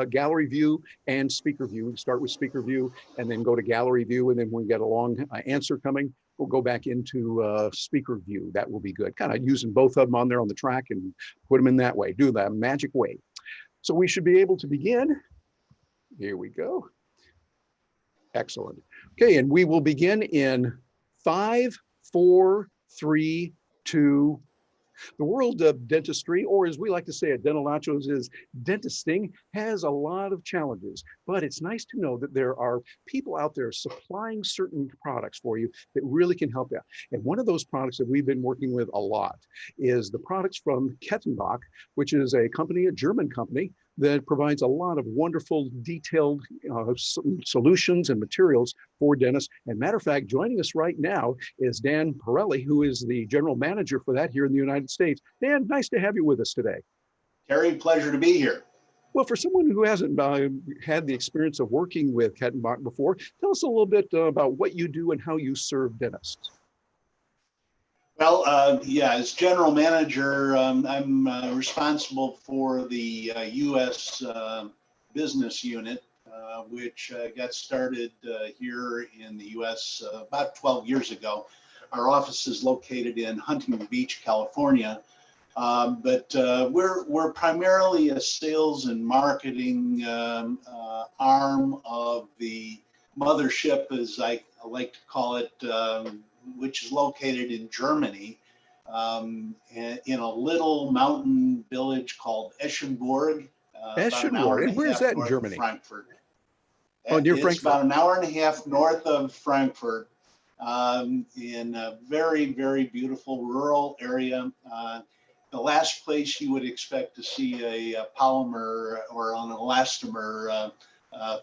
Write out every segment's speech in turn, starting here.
gallery view and speaker view. Start with speaker view and then go to gallery view. And then when we get a long answer coming, we'll go back into speaker view. That will be good. Kind of using both of them on there on the track and put them in that way. Do that magic way. So we should be able to begin. Here we go. Excellent. Okay, and we will begin in 5, 4, 3, 2. The world of dentistry, or as we like to say at Dental Nachos, is dentisting, has a lot of challenges, but it's nice to know that there are people out there supplying certain products for you that really can help you. And one of those products that we've been working with a lot is the products from Kettenbach, which is a company, a German company, that provides a lot of wonderful, detailed solutions and materials for dentists. And matter of fact, joining us right now is Dan Parrilli, who is the general manager for that here in the United States. Dan, nice to have you with us today. Terry, pleasure to be here. Well, for someone who hasn't had the experience of working with Kettenbach before, tell us a little bit about what you do and how you serve dentists. Well, yeah, as general manager, I'm responsible for the U.S. business unit, which got started here in the U.S. About 12 years ago. Our office is located in Huntington Beach, California, but we're primarily a sales and marketing arm of the mothership, as I like to call it, which is located in Germany, in a little mountain village called Eschenburg. Eschenburg, and where's that in Germany? Frankfurt. Oh, near Frankfurt. It's about an hour and a half north of Frankfurt, in a very, very beautiful rural area. The last place you would expect to see a polymer or an elastomer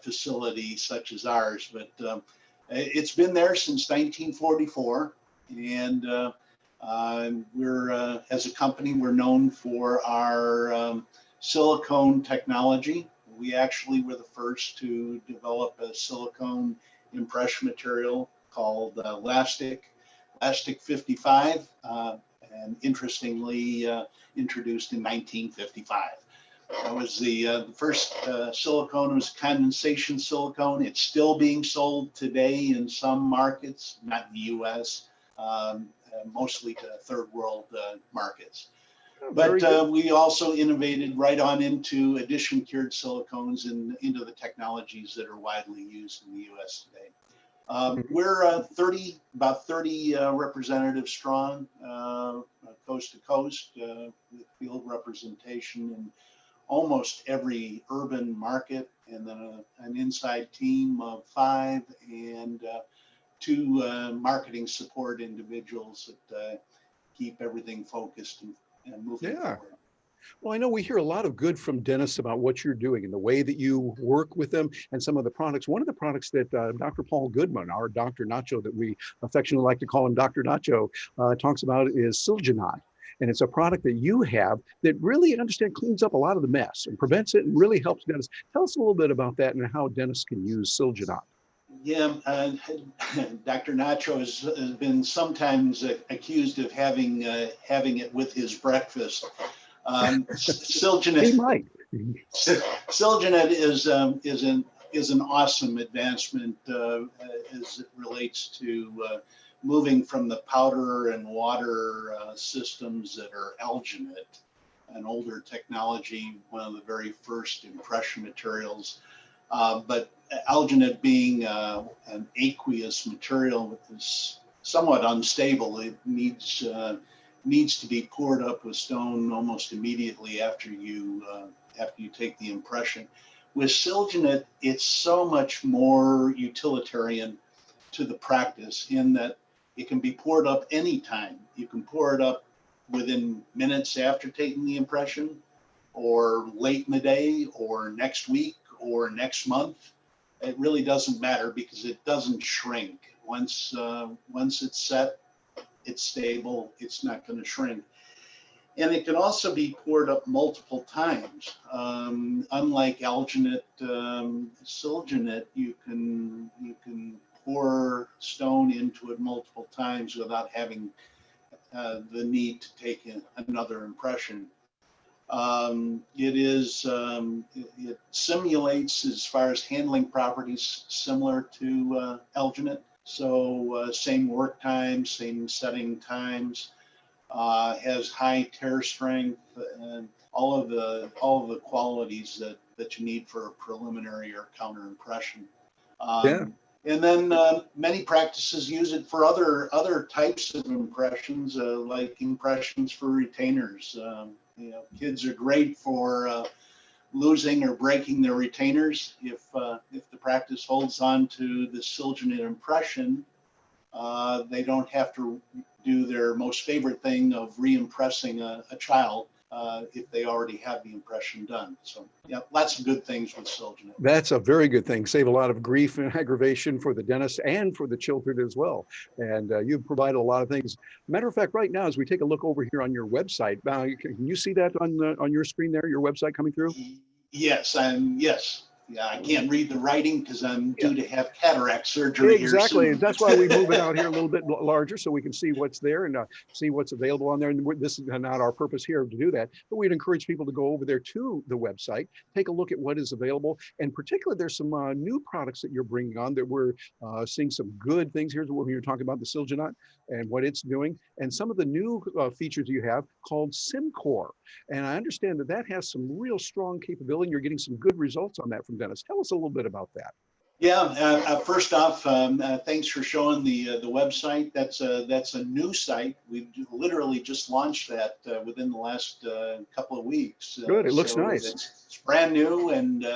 facility such as ours, but it's been there since 1944, and we're, as a company, we're known for our silicone technology. We actually were the first to develop a silicone impression material called Elastic 55, and interestingly introduced in 1955. That was the first silicone. It was condensation silicone. It's still being sold today in some markets, not in the U.S., mostly to third world markets. But we also innovated right on into addition cured silicones and into the technologies that are widely used in the U.S. today. We're about 30 representatives strong, coast to coast, with field representation in almost every urban market, and then an inside team of 5 and 2 marketing support individuals that keep everything focused and moving forward. Well, I know we hear a lot of good from dentists about what you're doing and the way that you work with them and some of the products. One of the products that Dr. Paul Goodman, our Dr. Nacho that we affectionately like to call him Dr. Nacho, talks about is Silgenite. And it's a product that you have that really, cleans up a lot of the mess and prevents it and really helps dentists. Tell us a little bit about that and how dentists can use Silgenite. Yeah, Dr. Nacho has been sometimes accused of having it with his breakfast. Silgenite, He might. Silgenite is an awesome advancement as it relates to moving from the powder and water systems that are alginate, an older technology, one of the very first impression materials. But alginate being an aqueous material that is somewhat unstable, it needs to be poured up with stone almost immediately after you take the impression. With Silgenite, it's so much more utilitarian to the practice in that it can be poured up anytime. You can pour it up within minutes after taking the impression, or late in the day, or next week, or next month. It really doesn't matter because it doesn't shrink. Once it's set, it's stable, it's not going to shrink. And it can also be poured up multiple times. Unlike alginate, Silgenite, you can pour stone into it multiple times without having the need to take another impression. It simulates, as far as handling properties, similar to Elginate. So same work times, same setting times, has high tear strength, and all of the qualities that you need for a preliminary or counter impression. Yeah. And then many practices use it for other types of impressions, like impressions for retainers. Kids are great for losing or breaking their retainers. If the practice holds on to the Silgenite impression, they don't have to do their most favorite thing of re-impressing a child if they already have the impression done. So yeah, lots of good things with Silgenite. That's a very good thing. Save a lot of grief and aggravation for the dentist and for the children as well. And you provide a lot of things. Matter of fact, right now, as we take a look over here on your website, can you see that on your screen there, your website coming through? Yes, yes. Yeah, I can't read the writing because I'm Yeah. due to have cataract surgery here Exactly. soon. That's why we move it out here a little bit larger so we can see what's there and see what's available on there. And this is not our purpose here to do that, but we'd encourage people to go over there to the website, take a look at what is available. And particularly, there's some new products that you're bringing on that we're seeing some good things. Here's what we were talking about, the Silgenite and what it's doing, and some of the new features you have called SimCore. And I understand that that has some real strong capability, and you're getting some good results on that from dentists. Tell us a little bit about that. Yeah, first off, thanks for showing the website. That's a new site. We literally just launched that within the last couple of weeks. Good. It looks So nice. it's brand new and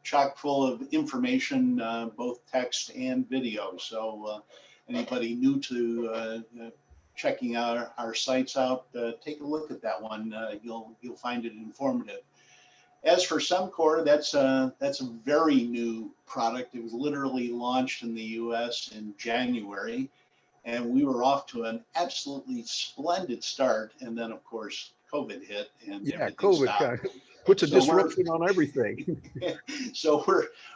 chock full of information, both text and video. So anybody new to checking our sites out, take a look at that one. You'll find it informative. As for SimCore, that's a very new product. It was literally launched in the U.S. in January, and we were off to an absolutely splendid start. And then, of course, COVID hit and Yeah, everything COVID stopped. puts a So disruption on everything. so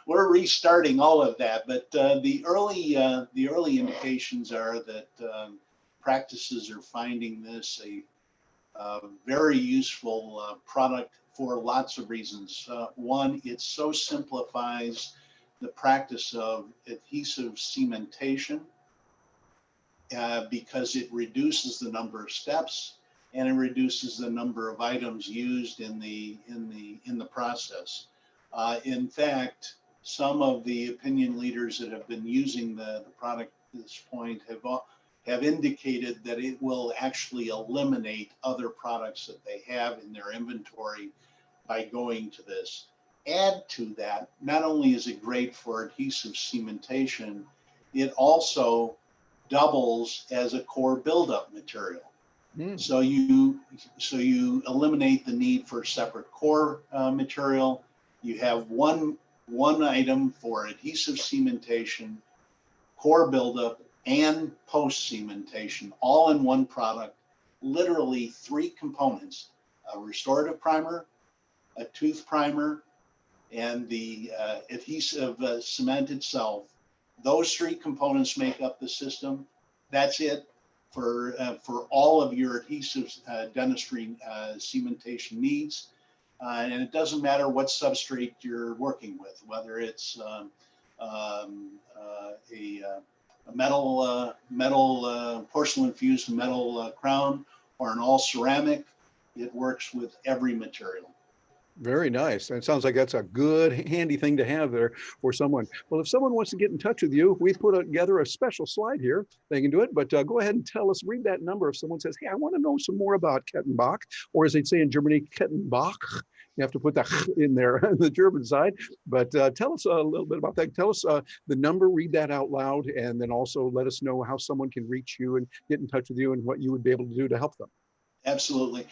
we're restarting all of that. But the early indications are that practices are finding this a very useful product for lots of reasons. One, it so simplifies the practice of adhesive cementation because it reduces the number of steps and it reduces the number of items used in the process. In fact, some of the opinion leaders that have been using the product at this point have indicated that it will actually eliminate other products that they have in their inventory by going to this. Add to that, not only is it great for adhesive cementation, it also doubles as a core buildup material. Mm. So you eliminate the need for separate core material. You have one item for adhesive cementation, core buildup, and post cementation, all in one product. Literally 3 components: a restorative primer, a tooth primer, and the adhesive cement itself. Those 3 components make up the system. That's it for all of your adhesive dentistry cementation needs. And it doesn't matter what substrate you're working with, whether it's a metal porcelain fused metal crown or an all ceramic. It works with every material. Very nice. And it sounds like that's a good, handy thing to have there for someone. Well, if someone wants to get in touch with you, we put together a special slide here. They can do it, but go ahead and tell us, read that number. If someone says, hey, I want to know some more about Kettenbach, or as they'd say in Germany, Kettenbach. You have to put that in there on the German side. But tell us a little bit about that. Tell us the number, read that out loud, and then also let us know how someone can reach you and get in touch with you and what you would be able to do to help them. Absolutely.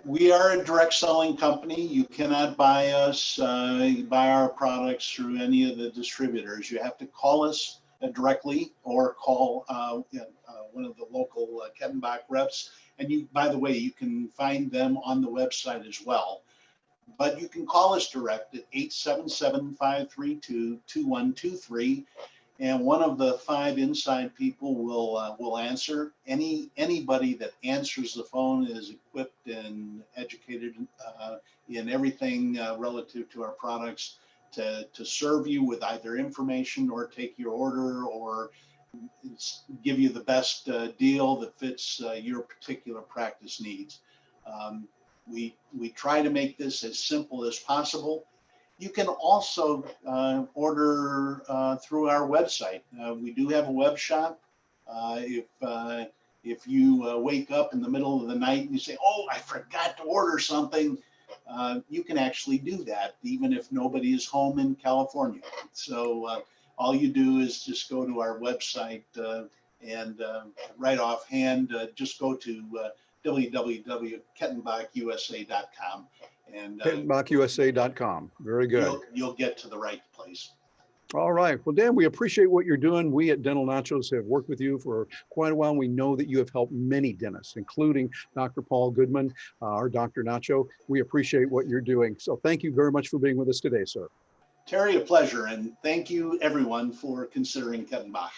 We are a direct selling company. You cannot buy our products through any of the distributors. You have to call us directly or call one of the local Kettenbach reps. And by the way, you can find them on the website as well. But you can call us direct at 877-532-2123. and one of the 5 inside people will answer. Anybody that answers the phone is equipped and educated in everything relative to our products to serve you with either information or take your order or give you the best deal that fits your particular practice needs. We try to make this as simple as possible. You can also order through our website. We do have a web shop. If you wake up in the middle of the night and you say, "Oh, I forgot to order something," you can actually do that, even if nobody is home in California. So all you do is just go to our website and right offhand, just go to www.kettenbachusa.com. And KettenbachUSA.com. Very good. you'll get to the right place. All right. Well, Dan, we appreciate what you're doing. We at Dental Nachos have worked with you for quite a while. We know that you have helped many dentists, including Dr. Paul Goodman, our Dr. Nacho. We appreciate what you're doing. So thank you very much for being with us today, sir. Terry, a pleasure. And thank you, everyone, for considering Kettenbach.